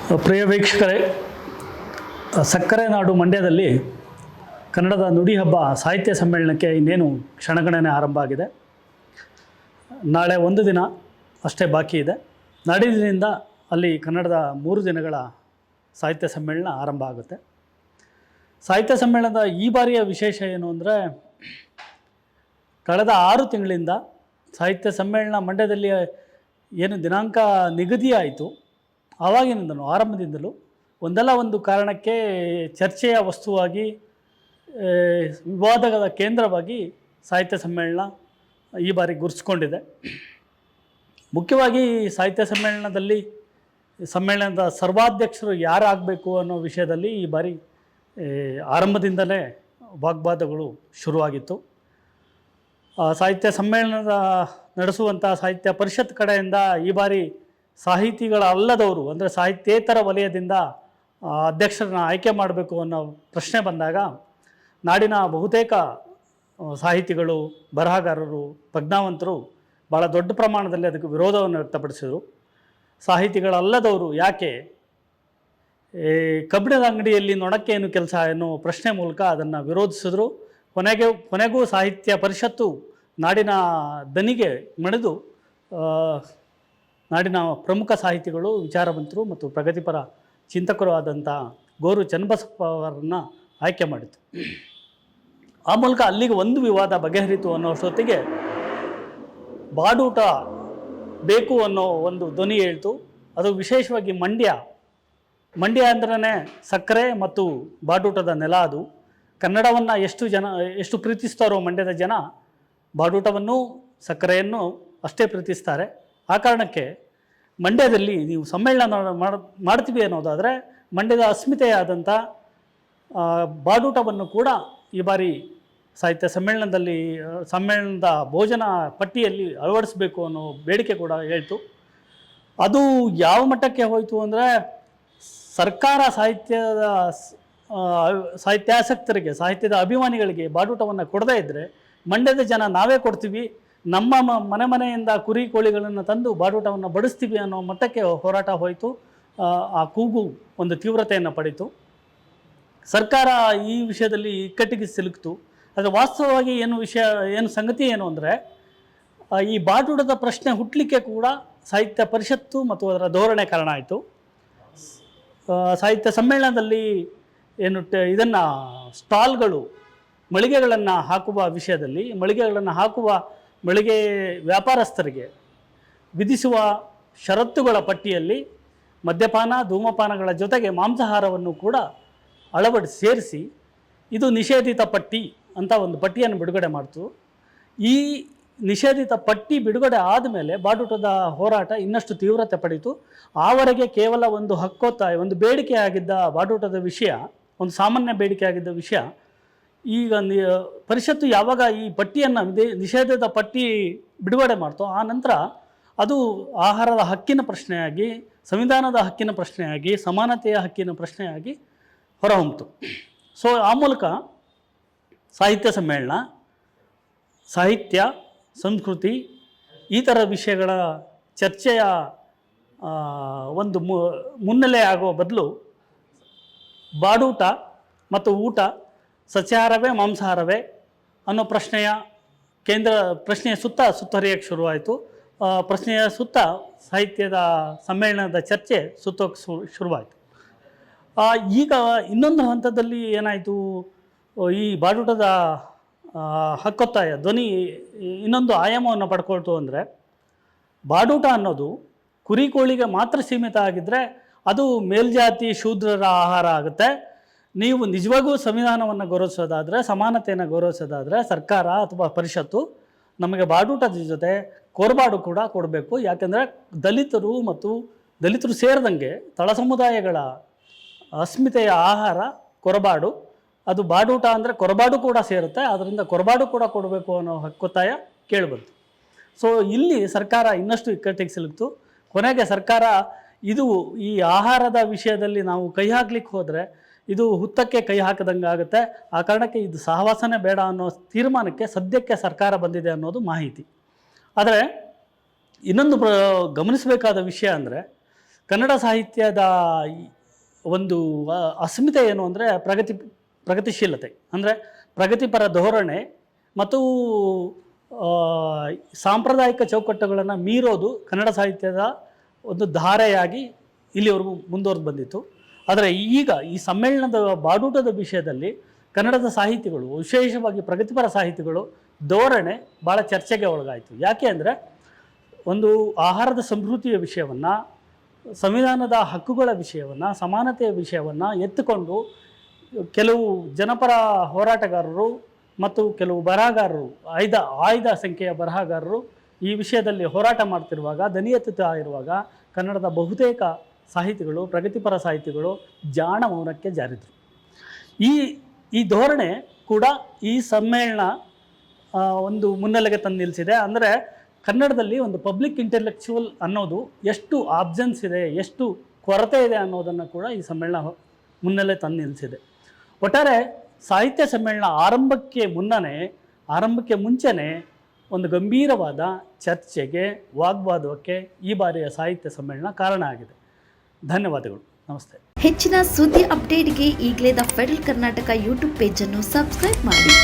ಪ್ರಿಯ ವೀಕ್ಷಕರೇ, ಸಕ್ಕರೆ ನಾಡು ಮಂಡ್ಯದಲ್ಲಿ ಕನ್ನಡದ ನುಡಿ ಹಬ್ಬ ಸಾಹಿತ್ಯ ಸಮ್ಮೇಳನಕ್ಕೆ ಇನ್ನೇನು ಕ್ಷಣಗಣನೆ ಆರಂಭ ಆಗಿದೆ. ನಾಳೆ ಒಂದು ದಿನ ಅಷ್ಟೇ ಬಾಕಿ ಇದೆ. ನಾಡಿದ್ದಿನಿಂದ ಅಲ್ಲಿ ಕನ್ನಡದ 3 ದಿನಗಳ ಸಾಹಿತ್ಯ ಸಮ್ಮೇಳನ ಆರಂಭ ಆಗುತ್ತೆ. ಸಾಹಿತ್ಯ ಸಮ್ಮೇಳನದ ಈ ಬಾರಿಯ ವಿಶೇಷ ಏನು ಅಂದರೆ, ಕಳೆದ 6 ತಿಂಗಳಿಂದ ಸಾಹಿತ್ಯ ಸಮ್ಮೇಳನ ಮಂಡ್ಯದಲ್ಲಿ ಏನು ದಿನಾಂಕ ನಿಗದಿ ಆಯಿತು, ಆವಾಗಿನಿಂದಲೂ ಆರಂಭದಿಂದಲೂ ಒಂದಲ್ಲ ಒಂದು ಕಾರಣಕ್ಕೆ ಚರ್ಚೆಯ ವಸ್ತುವಾಗಿ, ವಿವಾದದ ಕೇಂದ್ರವಾಗಿ ಸಾಹಿತ್ಯ ಸಮ್ಮೇಳನ ಈ ಬಾರಿ ಗುರುತಿಸ್ಕೊಂಡಿದೆ. ಮುಖ್ಯವಾಗಿ ಸಾಹಿತ್ಯ ಸಮ್ಮೇಳನದ ಸರ್ವಾಧ್ಯಕ್ಷರು ಯಾರಾಗಬೇಕು ಅನ್ನೋ ವಿಷಯದಲ್ಲಿ ಈ ಬಾರಿ ಆರಂಭದಿಂದಲೇ ವಾಗ್ವಾದಗಳು ಶುರುವಾಗಿತ್ತು. ಸಾಹಿತ್ಯ ಸಮ್ಮೇಳನದ ನಡೆಸುವಂಥ ಸಾಹಿತ್ಯ ಪರಿಷತ್ ಕಡೆಯಿಂದ ಈ ಬಾರಿ ಸಾಹಿತಿಗಳಲ್ಲದವರು, ಅಂದರೆ ಸಾಹಿತ್ಯೇತರ ವಲಯದಿಂದ ಅಧ್ಯಕ್ಷರನ್ನ ಆಯ್ಕೆ ಮಾಡಬೇಕು ಅನ್ನೋ ಪ್ರಶ್ನೆ ಬಂದಾಗ ನಾಡಿನ ಬಹುತೇಕ ಸಾಹಿತಿಗಳು, ಬರಹಗಾರರು, ಪ್ರಜ್ಞಾವಂತರು ಭಾಳ ದೊಡ್ಡ ಪ್ರಮಾಣದಲ್ಲಿ ಅದಕ್ಕೆ ವಿರೋಧವನ್ನು ವ್ಯಕ್ತಪಡಿಸಿದರು. ಸಾಹಿತಿಗಳಲ್ಲದವರು ಯಾಕೆ ಕಬ್ಬಿಣದ ಅಂಗಡಿಯಲ್ಲಿ ನೊಣಕ್ಕೇನು ಕೆಲಸ ಎನ್ನುವ ಪ್ರಶ್ನೆ ಮೂಲಕ ಅದನ್ನು ವಿರೋಧಿಸಿದ್ರು. ಕೊನೆಗೂ ಸಾಹಿತ್ಯ ಪರಿಷತ್ತು ನಾಡಿನ ದನಿಗೆ ಮಣಿದು ನಾಡಿನ ಪ್ರಮುಖ ಸಾಹಿತಿಗಳು, ವಿಚಾರವಂತರು ಮತ್ತು ಪ್ರಗತಿಪರ ಚಿಂತಕರು ಆದಂಥ ಗೋರು ಚನ್ನಬಸಪ್ಪ ಅವರನ್ನು ಆಯ್ಕೆ ಮಾಡಿತು. ಆ ಮೂಲಕ ಅಲ್ಲಿಗೆ ಒಂದು ವಿವಾದ ಬಗೆಹರಿತು ಅನ್ನೋಷ್ಟೊತ್ತಿಗೆ ಬಾಡೂಟ ಬೇಕು ಅನ್ನೋ ಒಂದು ಧ್ವನಿ ಹೇಳ್ತು. ಅದು ವಿಶೇಷವಾಗಿ ಮಂಡ್ಯ ಅಂದ್ರೇ ಸಕ್ಕರೆ ಮತ್ತು ಬಾಡೂಟದ ನೆಲ. ಅದು ಕನ್ನಡವನ್ನು ಎಷ್ಟು ಪ್ರೀತಿಸ್ತಾರೋ ಮಂಡ್ಯದ ಜನ ಬಾಡೂಟವನ್ನು, ಸಕ್ಕರೆಯನ್ನು ಅಷ್ಟೇ ಪ್ರೀತಿಸ್ತಾರೆ. ಆ ಕಾರಣಕ್ಕೆ ಮಂಡ್ಯದಲ್ಲಿ ನೀವು ಸಮ್ಮೇಳನ ಮಾಡ್ತೀವಿ ಅನ್ನೋದಾದರೆ ಮಂಡ್ಯದ ಅಸ್ಮಿತೆಯಾದಂಥ ಬಾಡೂಟವನ್ನು ಕೂಡ ಈ ಬಾರಿ ಸಾಹಿತ್ಯ ಸಮ್ಮೇಳನದ ಭೋಜನ ಪಟ್ಟಿಯಲ್ಲಿ ಅಳವಡಿಸಬೇಕು ಅನ್ನೋ ಬೇಡಿಕೆ ಕೂಡ ಹೇಳ್ತು. ಅದು ಯಾವ ಮಟ್ಟಕ್ಕೆ ಹೋಯಿತು ಅಂದರೆ, ಸರ್ಕಾರ ಸಾಹಿತ್ಯಾಸಕ್ತರಿಗೆ, ಸಾಹಿತ್ಯದ ಅಭಿಮಾನಿಗಳಿಗೆ ಬಾಡೂಟವನ್ನು ಕೊಡದೇ ಇದ್ದರೆ ಮಂಡ್ಯದ ಜನ ನಾವೇ ಕೊಡ್ತೀವಿ, ನಮ್ಮ ಮನೆಯಿಂದ ಕುರಿ ಕೋಳಿಗಳನ್ನು ತಂದು ಬಾಡೂಟವನ್ನು ಬಡಿಸ್ತೀವಿ ಅನ್ನೋ ಮಟ್ಟಕ್ಕೆ ಹೋರಾಟ ಹೋಯಿತು. ಆ ಕೂಗು ಒಂದು ತೀವ್ರತೆಯನ್ನು ಪಡೀತು. ಸರ್ಕಾರ ಈ ವಿಷಯದಲ್ಲಿ ಇಕ್ಕಟ್ಟಿಗೆ ಸಿಲುಕಿತು. ಆದರೆ ವಾಸ್ತವವಾಗಿ ಏನು ಸಂಗತಿ ಏನು ಅಂದರೆ, ಈ ಬಾಡೂಟದ ಪ್ರಶ್ನೆ ಹುಟ್ಟಲಿಕ್ಕೆ ಕೂಡ ಸಾಹಿತ್ಯ ಪರಿಷತ್ತು ಮತ್ತು ಅದರ ಧೋರಣೆ ಕಾರಣ ಆಯಿತು. ಸಾಹಿತ್ಯ ಸಮ್ಮೇಳನದಲ್ಲಿ ಇದನ್ನು ಸ್ಟಾಲ್ಗಳು, ಮಳಿಗೆಗಳನ್ನು ಹಾಕುವ ವಿಷಯದಲ್ಲಿ ಮಳಿಗೆ ವ್ಯಾಪಾರಸ್ಥರಿಗೆ ವಿಧಿಸುವ ಷರತ್ತುಗಳ ಪಟ್ಟಿಯಲ್ಲಿ ಮದ್ಯಪಾನ, ಧೂಮಪಾನಗಳ ಜೊತೆಗೆ ಮಾಂಸಾಹಾರವನ್ನು ಕೂಡ ಸೇರಿಸಿ ಇದು ನಿಷೇಧಿತ ಪಟ್ಟಿ ಅಂತ ಒಂದು ಪಟ್ಟಿಯನ್ನು ಬಿಡುಗಡೆ ಮಾಡ್ತು. ಈ ನಿಷೇಧಿತ ಪಟ್ಟಿ ಬಿಡುಗಡೆ ಆದಮೇಲೆ ಬಾಡೂಟದ ಹೋರಾಟ ಇನ್ನಷ್ಟು ತೀವ್ರತೆ ಪಡೀತು. ಆವರೆಗೆ ಕೇವಲ ಒಂದು ಹಕ್ಕೊತ್ತಾಯ, ಒಂದು ಬೇಡಿಕೆ ಆಗಿದ್ದ ಬಾಡೂಟದ ವಿಷಯ, ಒಂದು ಸಾಮಾನ್ಯ ಬೇಡಿಕೆ ಆಗಿದ್ದ ವಿಷಯ, ಈಗ ಪರಿಷತ್ತು ಯಾವಾಗ ಈ ಪಟ್ಟಿಯನ್ನು ನಿಷೇಧದ ಪಟ್ಟಿ ಬಿಡುಗಡೆ ಮಾಡ್ತೋ ಆ ನಂತರ ಅದು ಆಹಾರದ ಹಕ್ಕಿನ ಪ್ರಶ್ನೆಯಾಗಿ, ಸಂವಿಧಾನದ ಹಕ್ಕಿನ ಪ್ರಶ್ನೆಯಾಗಿ, ಸಮಾನತೆಯ ಹಕ್ಕಿನ ಪ್ರಶ್ನೆಯಾಗಿ ಹೊರಹೊಮ್ಮಿತು. ಸೊ ಆ ಮೂಲಕ ಸಾಹಿತ್ಯ ಸಮ್ಮೇಳನ, ಸಾಹಿತ್ಯ, ಸಂಸ್ಕೃತಿ ಈ ಥರ ವಿಷಯಗಳ ಚರ್ಚೆಯ ಒಂದು ಮುನ್ನೆಲೆ ಆಗುವ ಬದಲು ಬಾಡೂಟ ಮತ್ತು ಊಟ ಸಸ್ಯಾಹಾರವೇ ಮಾಂಸಾಹಾರವೇ ಅನ್ನೋ ಪ್ರಶ್ನೆಯ ಸುತ್ತರಿಯೋಕ್ಕೆ ಶುರುವಾಯಿತು. ಪ್ರಶ್ನೆಯ ಸುತ್ತ ಸಾಹಿತ್ಯದ ಸಮ್ಮೇಳನದ ಚರ್ಚೆ ಸುತ್ತೋಕ್ಕೆ ಶುರುವಾಯಿತು. ಈಗ ಇನ್ನೊಂದು ಹಂತದಲ್ಲಿ ಏನಾಯಿತು, ಈ ಬಾಡೂಟದ ಹಕ್ಕೊತ್ತಾಯ ಧ್ವನಿ ಇನ್ನೊಂದು ಆಯಾಮವನ್ನು ಪಡ್ಕೊಳ್ತು. ಅಂದರೆ ಬಾಡೂಟ ಅನ್ನೋದು ಕುರಿ ಕೋಳಿಗೆ ಮಾತ್ರ ಸೀಮಿತ ಆಗಿದ್ದರೆ ಅದು ಮೇಲ್ಜಾತಿ ಶೂದ್ರರ ಆಹಾರ ಆಗುತ್ತೆ. ನೀವು ನಿಜವಾಗೂ ಸಂವಿಧಾನವನ್ನು ಗೌರವಿಸೋದಾದರೆ, ಸಮಾನತೆಯನ್ನು ಗೌರವಿಸೋದಾದರೆ ಸರ್ಕಾರ ಅಥವಾ ಪರಿಷತ್ತು ನಮಗೆ ಬಾಡೂಟದ ಜೊತೆ ಕೋರ್ಬಾಡು ಕೂಡ ಕೊಡಬೇಕು. ಯಾಕೆಂದರೆ ದಲಿತರು ಸೇರಿದಂಗೆ ತಳ ಸಮುದಾಯಗಳ ಅಸ್ಮಿತೆಯ ಆಹಾರ ಕೊರಬಾಡು. ಅದು ಬಾಡೂಟ ಅಂದರೆ ಕೊರಬಾಡು ಕೂಡ ಸೇರುತ್ತೆ. ಆದ್ದರಿಂದ ಕೊರಬಾಡು ಕೂಡ ಕೊಡಬೇಕು ಅನ್ನೋ ಹಕ್ಕೊತ್ತಾಯ ಕೇಳಿಬಂತು. ಸೊ ಇಲ್ಲಿ ಸರ್ಕಾರ ಇನ್ನಷ್ಟು ಇಕ್ಕಟ್ಟಿಗೆ ಸಿಲುಕಿತು. ಕೊನೆಗೆ ಸರ್ಕಾರ ಈ ಆಹಾರದ ವಿಷಯದಲ್ಲಿ ನಾವು ಕೈ ಹಾಕ್ಲಿಕ್ಕೆ ಹೋದರೆ ಇದು ಹುತ್ತಕ್ಕೆ ಕೈ ಹಾಕದಂಗೆ ಆಗುತ್ತೆ. ಆ ಕಾರಣಕ್ಕೆ ಇದು ಸಹವಾಸನೆ ಬೇಡ ಅನ್ನೋ ತೀರ್ಮಾನಕ್ಕೆ ಸದ್ಯಕ್ಕೆ ಸರ್ಕಾರ ಬಂದಿದೆ ಅನ್ನೋದು ಮಾಹಿತಿ. ಆದರೆ ಇನ್ನೊಂದು ಗಮನಿಸಬೇಕಾದ ವಿಷಯ ಅಂದರೆ, ಕನ್ನಡ ಸಾಹಿತ್ಯದ ಒಂದು ಅಸ್ಮಿತೆ ಏನು ಅಂದರೆ ಪ್ರಗತಿಶೀಲತೆ, ಅಂದರೆ ಪ್ರಗತಿಪರ ಧೋರಣೆ ಮತ್ತು ಸಾಂಪ್ರದಾಯಿಕ ಚೌಕಟ್ಟುಗಳನ್ನು ಮೀರೋದು ಕನ್ನಡ ಸಾಹಿತ್ಯದ ಒಂದು ಧಾರೆಯಾಗಿ ಇಲ್ಲಿವರೆಗೂ ಮುಂದುವರೆದು ಬಂದಿತ್ತು. ಆದರೆ ಈಗ ಈ ಸಮ್ಮೇಳನದ ಬಾಡೂಟದ ವಿಷಯದಲ್ಲಿ ಕನ್ನಡದ ಸಾಹಿತಿಗಳು, ವಿಶೇಷವಾಗಿ ಪ್ರಗತಿಪರ ಸಾಹಿತಿಗಳು ಧೋರಣೆ ಭಾಳ ಚರ್ಚೆಗೆ ಒಳಗಾಯಿತು. ಯಾಕೆ ಅಂದರೆ ಒಂದು ಆಹಾರದ ಸಮೃದ್ಧಿಯ ವಿಷಯವನ್ನು, ಸಂವಿಧಾನದ ಹಕ್ಕುಗಳ ವಿಷಯವನ್ನು, ಸಮಾನತೆಯ ವಿಷಯವನ್ನು ಎತ್ತುಕೊಂಡು ಕೆಲವು ಜನಪರ ಹೋರಾಟಗಾರರು ಮತ್ತು ಕೆಲವು ಬರಹಗಾರರು, ಆಯ್ದ ಸಂಖ್ಯೆಯ ಬರಹಗಾರರು ಈ ವಿಷಯದಲ್ಲಿ ಹೋರಾಟ ಮಾಡ್ತಿರುವಾಗ, ದನಿ ಎತ್ತುತ್ತಾ ಇರುವಾಗ ಕನ್ನಡದ ಬಹುತೇಕ ಸಾಹಿತಿಗಳು, ಪ್ರಗತಿಪರ ಸಾಹಿತಿಗಳು ಜಾಣ ಮೌನಕ್ಕೆ ಜಾರಿದರು. ಈ ಧೋರಣೆ ಕೂಡ ಈ ಸಮ್ಮೇಳನ ಒಂದು ಮುನ್ನೆಲೆಗೆ ತಂದು ನಿಲ್ಲಿಸಿದೆ. ಅಂದರೆ ಕನ್ನಡದಲ್ಲಿ ಒಂದು ಪಬ್ಲಿಕ್ ಇಂಟೆಲೆಕ್ಚುವಲ್ ಅನ್ನೋದು ಎಷ್ಟು ಆಬ್ಸೆನ್ಸ್ ಇದೆ, ಎಷ್ಟು ಕೊರತೆ ಇದೆ ಅನ್ನೋದನ್ನು ಕೂಡ ಈ ಸಮ್ಮೇಳನ ಮುನ್ನೆಲೆ ತಂದು ನಿಲ್ಲಿಸಿದೆ. ಒಟ್ಟಾರೆ ಸಾಹಿತ್ಯ ಸಮ್ಮೇಳನ ಆರಂಭಕ್ಕೆ ಮುಂಚೆನೇ ಒಂದು ಗಂಭೀರವಾದ ಚರ್ಚೆಗೆ, ವಾಗ್ವಾದಕ್ಕೆ ಈ ಬಾರಿಯ ಸಾಹಿತ್ಯ ಸಮ್ಮೇಳನ ಕಾರಣ ಆಗಿದೆ. ಧನ್ಯವಾದಗಳು. ನಮಸ್ತೆ. ಹೆಚ್ಚಿನ ಸುದ್ದಿ ಅಪ್ಡೇಟ್ಗೆ ಈಗಲೇ ದ ಫೆಡರಲ್ ಕರ್ನಾಟಕ ಯೂಟ್ಯೂಬ್ ಪೇಜನ್ನು ಸಬ್ಸ್ಕ್ರೈಬ್ ಮಾಡಿ.